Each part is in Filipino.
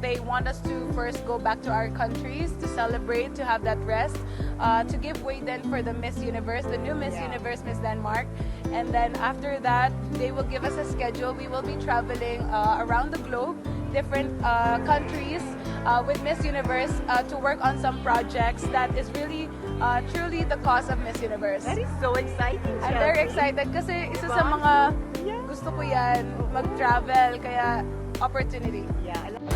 they want us to first go back to our countries to celebrate, to have that rest, to give way then for the Miss Universe, the new Miss Universe, Miss Denmark. And then after that, they will give us a schedule. We will be traveling around the globe, different countries with Miss Universe to work on some projects that is really truly the cause of Miss Universe. That is so exciting, I'm very excited kasi isa sa mga gusto ko yan, mag-travel, kaya opportunity.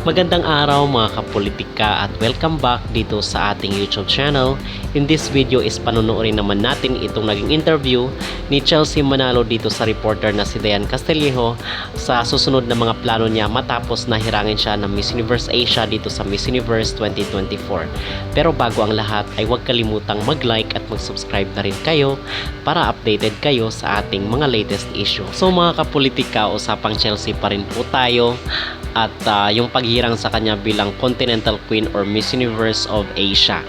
Magandang araw mga kapolitika at welcome back dito sa ating YouTube channel. In this video is panunuorin naman natin itong naging interview ni Chelsea Manalo dito sa reporter na si Dayan Castillejo sa susunod na mga plano niya matapos na hirangin siya ng Miss Universe Asia dito sa Miss Universe 2024. Pero bago ang lahat ay huwag kalimutang mag-like at mag-subscribe na rin kayo para updated kayo sa ating mga latest issue. So mga kapolitika, usapang Chelsea pa rin po tayo at yung paghirang sa kanya bilang Continental Queen or Miss Universe of Asia.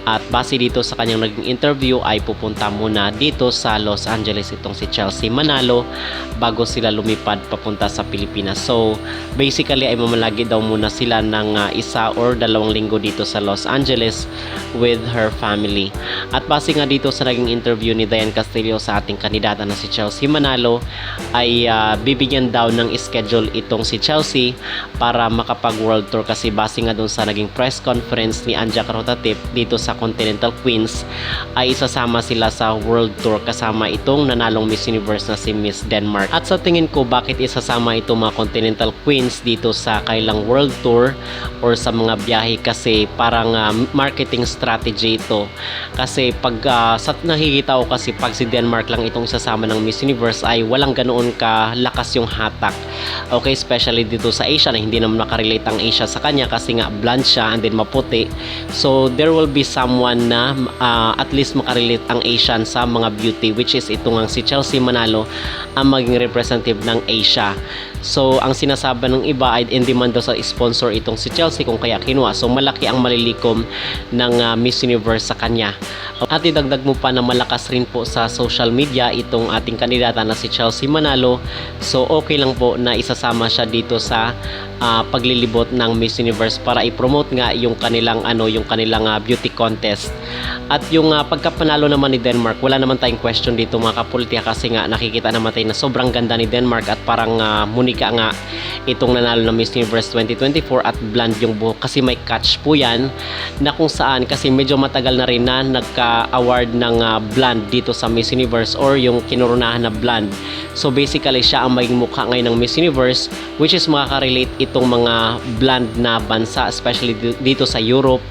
At base dito sa kanyang naging interview ay pupunta muna dito sa Los Angeles itong si Chelsea Manalo bago sila lumipad papunta sa Pilipinas. So basically ay mamalagi daw muna sila ng isa or 2 linggo dito sa Los Angeles with her family. At base nga dito sa naging interview ni Dayan Castillejo sa ating kandidata na si Chelsea Manalo ay bibigyan daw ng schedule itong si Chelsea para makapag world tour kasi base nga dun sa naging press conference ni Anja Carotatip dito sa Continental Queens ay isasama sila sa world tour kasama itong nanalong Miss Universe na si Miss Denmark. At sa tingin ko bakit isasama itong mga Continental Queens dito sa kailang world tour or sa mga biyahe kasi parang marketing strategy ito. Kasi pag sa nakikita ko kasi pag si Denmark lang itong isasama ng Miss Universe ay walang ganoon kalakas yung hatak. Okay, especially dito sa Asia na hindi naman makarelate ang Asia sa kanya kasi nga blonde siya and then maputi. So there will be someone na at least makarelate ang Asian sa mga beauty, which is ito nga si Chelsea Manalo ang maging representative ng Asia. So ang sinasabi ng iba ay in demand daw sa sponsor itong si Chelsea kung kaya kinuha. So malaki ang malilikom ng Miss Universe sa kanya. At idagdag mo pa na malakas rin po sa social media itong ating kandidata na si Chelsea Manalo. So okay lang po na isasama siya dito sa paglilibot ng Miss Universe para i-promote nga yung kanilang beauty contest. At yung pagkapanalo naman ni Denmark, wala naman tayong question dito mga kapolitika kasi nga nakikita naman tayo na sobrang ganda ni Denmark at parang munika nga itong nanalo ng Miss Universe 2024 at blonde yung buhok kasi may catch po yan na kung saan kasi medyo matagal na rin na nagka-award ng blonde dito sa Miss Universe or yung kinurunahan na blonde. So basically siya ang maging mukha ngayon ng Miss Universe, which is makaka-relate itong mga blonde na bansa especially dito sa Europe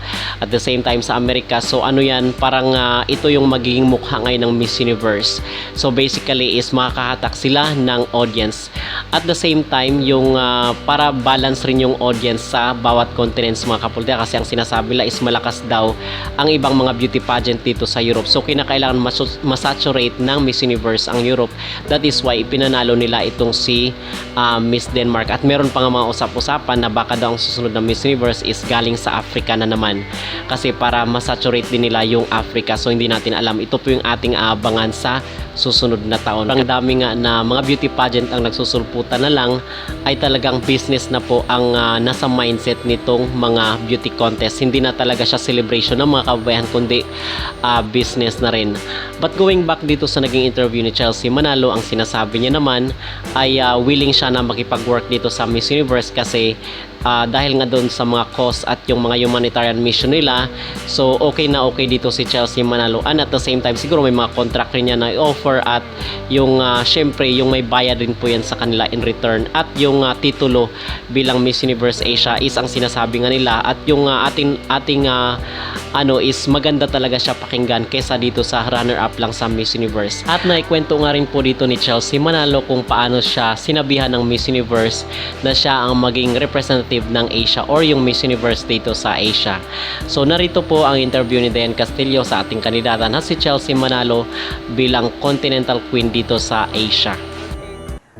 at the same time sa Amerika. So ano yan, parang ito yung magiging mukha ngayon ng Miss Universe. So basically is makakahatak sila ng audience. At the same time yung para balance rin yung audience sa bawat continents mga kapolitika kasi ang sinasabi nila is malakas daw ang ibang mga beauty pageant dito sa Europe. So kinakailangan masaturate ng Miss Universe ang Europe. That is why ipinanalo nila itong si Miss Denmark. At meron pa nga mga usap-usapan na baka daw ang susunod na Miss Universe is galing sa Africa na naman kasi para masaturate din nila yung Africa. So hindi natin alam. Ito po yung ating aabangan sa susunod na taon. Ang dami nga na mga beauty pageant ang nagsusulputan na lang ay talagang business na po ang nasa mindset nitong mga beauty contest. Hindi na talaga siya celebration ng mga kababayan kundi business na rin. But going back dito sa naging interview ni Chelsea Manalo, ang sinasabi niya naman ay willing siya na makipag-work dito sa Miss Universe kasi dahil nga doon sa mga cause at yung mga humanitarian mission nila. So okay na okay dito si Chelsea Manalo and at the same time siguro may mga contract rin niya na i-offer at yung syempre yung may bayad din po yan sa kanila in return at yung titulo bilang Miss Universe Asia is ang sinasabi nga nila at yung ating is maganda talaga siya pakinggan kesa dito sa runner-up lang sa Miss Universe. At naikwento nga rin po dito ni Chelsea Manalo kung paano siya sinabihan ng Miss Universe na siya ang maging representative ng Asia or yung Miss Universe dito sa Asia. So narito po ang interview ni Dayan Castillejo sa ating kandidata na si Chelsea Manalo bilang Continental Queen dito sa Asia.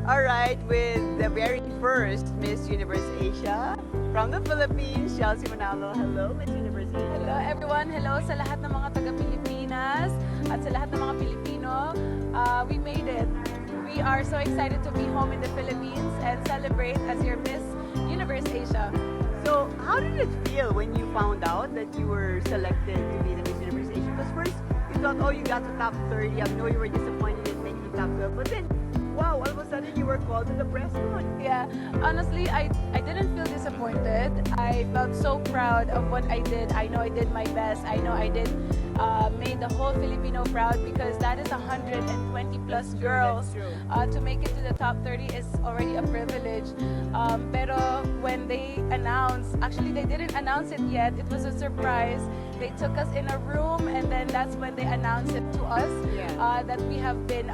Alright, with the very first Miss Universe Asia from the Philippines, Chelsea Manalo. Hello, Miss Universe Asia. Hello everyone, hello sa lahat ng mga taga-Pilipinas at sa lahat ng mga Pilipino. We made it. We are so excited to be home in the Philippines and celebrate as your Miss Universe Asia. So, were selected to be the Miss Universe Asia? Because first, you thought, oh, you got to top 30. I know you were disappointed in making the top 12. But then, wow, all of a sudden you were called to the press con. Yeah, honestly, I didn't feel disappointed. I felt so proud of what I did. I know I did my best. I know I did made the whole Filipino proud because that is 120 plus girls. That's true. To make it to the top 30 is already a privilege. Pero when they announced, actually they didn't announce it yet. It was a surprise. They took us in a room and then that's when they announced it to us Yeah. that we have been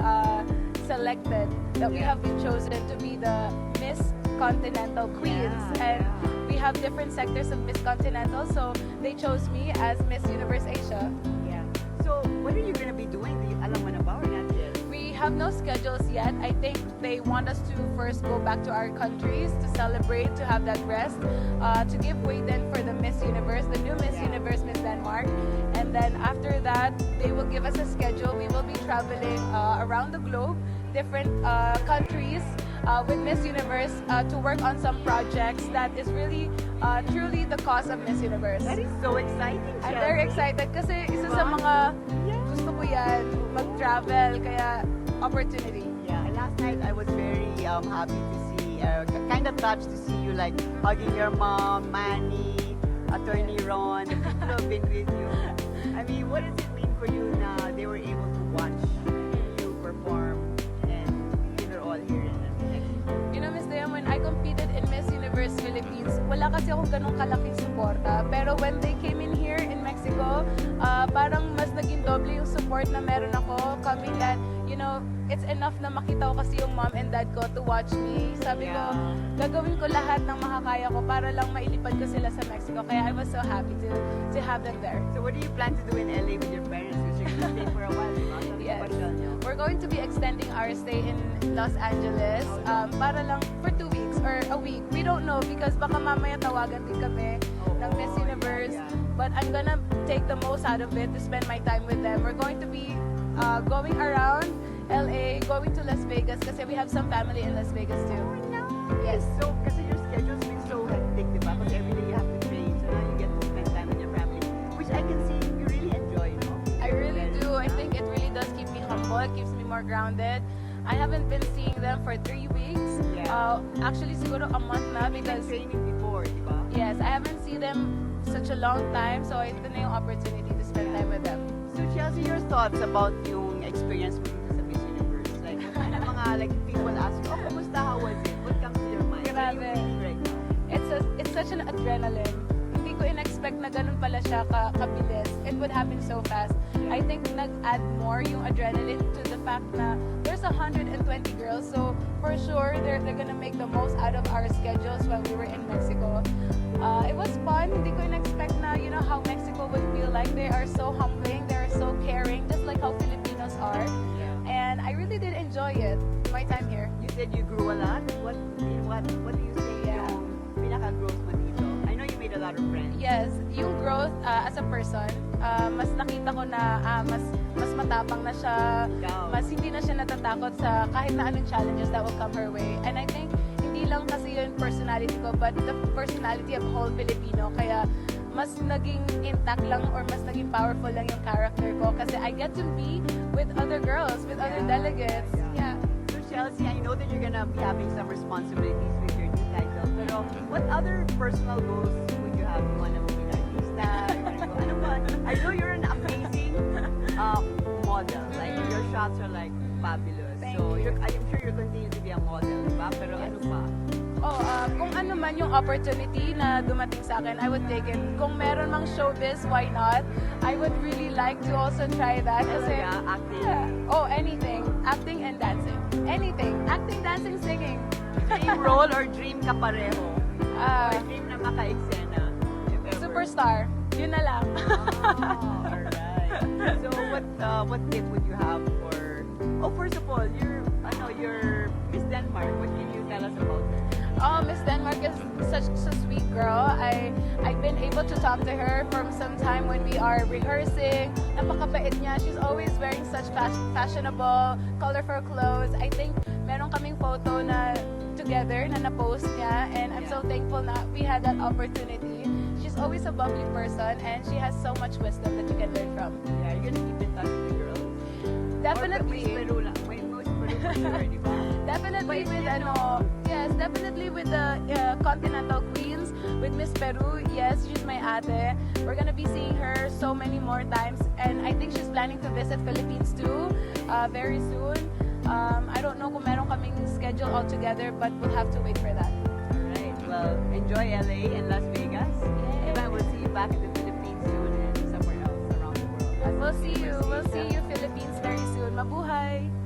selected, that we have been chosen to be the Miss Continental Queens. Yeah, And we have different sectors of Miss Continental, so they chose me as Miss Universe Asia. Yeah. So, what are you going to be doing? Do you alam mo na ba or not yet? We have no schedules yet. I think they want us to first go back to our countries to celebrate, to have that rest, to give way then for the Miss Universe, the new Miss Yeah. Universe, Miss Denmark. And then after that, they will give us a schedule. We will be traveling around the globe, different countries with Miss Universe to work on some projects that is really truly the cause of Miss Universe. That is so exciting, I'm Chelsea. very excited kasi isa sa mga gusto ko yan, mag-travel, kaya opportunity. Yeah, and last night I was very happy to see, kind of touched to see you like hugging your mom, Manny, Attorney Ron, the people who have been with you. I mean, what does it mean for you na they were able to watch you perform and they're all here in Mexico? You know, Miss Dea, when I competed in Miss Universe Philippines, wala kasi akong ganong kalaking suporta. Pero when they came in here in Mexico, parang mas naging doble yung support na meron ako. Coming that, you know, it's enough na makita ko kasi yung mom and dad ko to watch me. Sabi ko, gagawin ko lahat ng makakaya ko para lang mailipad ko sila sa Mexico. Kaya I was so happy to have them there. So what do you plan to do in LA with your parents? Because you're going to stay for a while, diba? Sabi Yes. ko pa siya, no? We're going to be extending our stay in Los Angeles para lang for 2 weeks or a week. We don't know because baka mamaya tawagan din kami ng Miss Universe. Yeah. But I'm gonna take the most out of it to spend my time with them. We're going to be going around LA, going to Las Vegas kasi we have some family in Las Vegas too. Yes. So, kasi your schedule's been so hectic, diba? Because every day you have to train, so now you get to spend time with your family, which I can see you really enjoy, no? I really do. I think it really does keep me humble. It keeps me more grounded. I haven't been seeing them for 3 weeks. Yeah. Actually, siguro a month na You've been because training before, diba? yes, I haven't seen them such a long time. So ito na yung opportunity to spend time with them. So, Chelsea, your thoughts about yung experience mo dito sa Miss Universe? Like, ano mga, like, people ask you, oh, kumusta, how was it? What comes to your mind? What are you Grabe. feeling right now? It's such an adrenaline. Hindi ko in-expect na ganun pala siya kabilis. It would happen so fast. I think nag-add more yung adrenaline to the fact na there's 120 girls. So for sure, they're gonna make the most out of our schedules when we were in Mexico. It was fun. Hindi ko in-expect na, you know, how Mexico would feel like. They are so humbling. They are so caring, just like how Filipinos are. And I really did enjoy it, my time here. You said you grew a lot. What do you think Yeah. yung pinaka-growth mo dito? I know you made a lot of friends. Yes, yung growth as a person, mas nakita ko na mas matapang na siya, Ikaw. mas hindi na siya natatakot sa kahit na anong challenges that will come her way. And I think hindi lang kasi yun personality ko, but the personality of whole Filipino. Kaya mas naging intact lang or mas naging powerful lang yung character ko kasi I get to be with other girls, with other delegates. Yeah. So Chelsea, I know that you're gonna be having some responsibilities with your new title. Pero what other personal goals would you have? You wanna be an artista? You wanna go, ano ba? I know you're an amazing model. Like your shots are like fabulous. Thank So you. I'm sure you'll continue to be a model, diba? Pero ano pa? Kung ano man yung opportunity na dumating sa akin, I would take it. Kung meron mang showbiz, why not? I would really like to also try that. Kasi, Talaga, acting? Yeah. Oh, anything. Acting and dancing. Anything. Acting, dancing, singing. Dream role or dream ka pareho? Ah, Or dream na maka-eksena? if ever? superstar. Yun na lang. Oh, alright. So what tip would you have for? Oh, first of all, you're Miss Denmark. What can you tell us about her? Oh, Miss Denmark is such a sweet girl. I've been able to talk to her from some time when we are rehearsing. Napakabait niya. She's always wearing such fashionable, colorful clothes. I think meron kaming photo na together na na-post niya and I'm so thankful na we had that opportunity. She's always a bubbly person, and she has so much wisdom that you can learn from. Yeah, you're gonna keep in touch with the girls. Definitely. Or Peru lang. Wait, most Peru for sure, di ba? Definitely But, with you know, yes, definitely with the Continental Queens, with Miss Peru. Yes, she's my ate. We're gonna be seeing her so many more times, and I think she's planning to visit Philippines too, very soon. I don't know kung meron kaming schedule all together, but we'll have to wait for that. Alright, well, enjoy LA and Las Vegas. Yay. And we'll see you back in the Philippines soon and somewhere else around the world. We'll see you. We'll see you Philippines very soon. Mabuhay.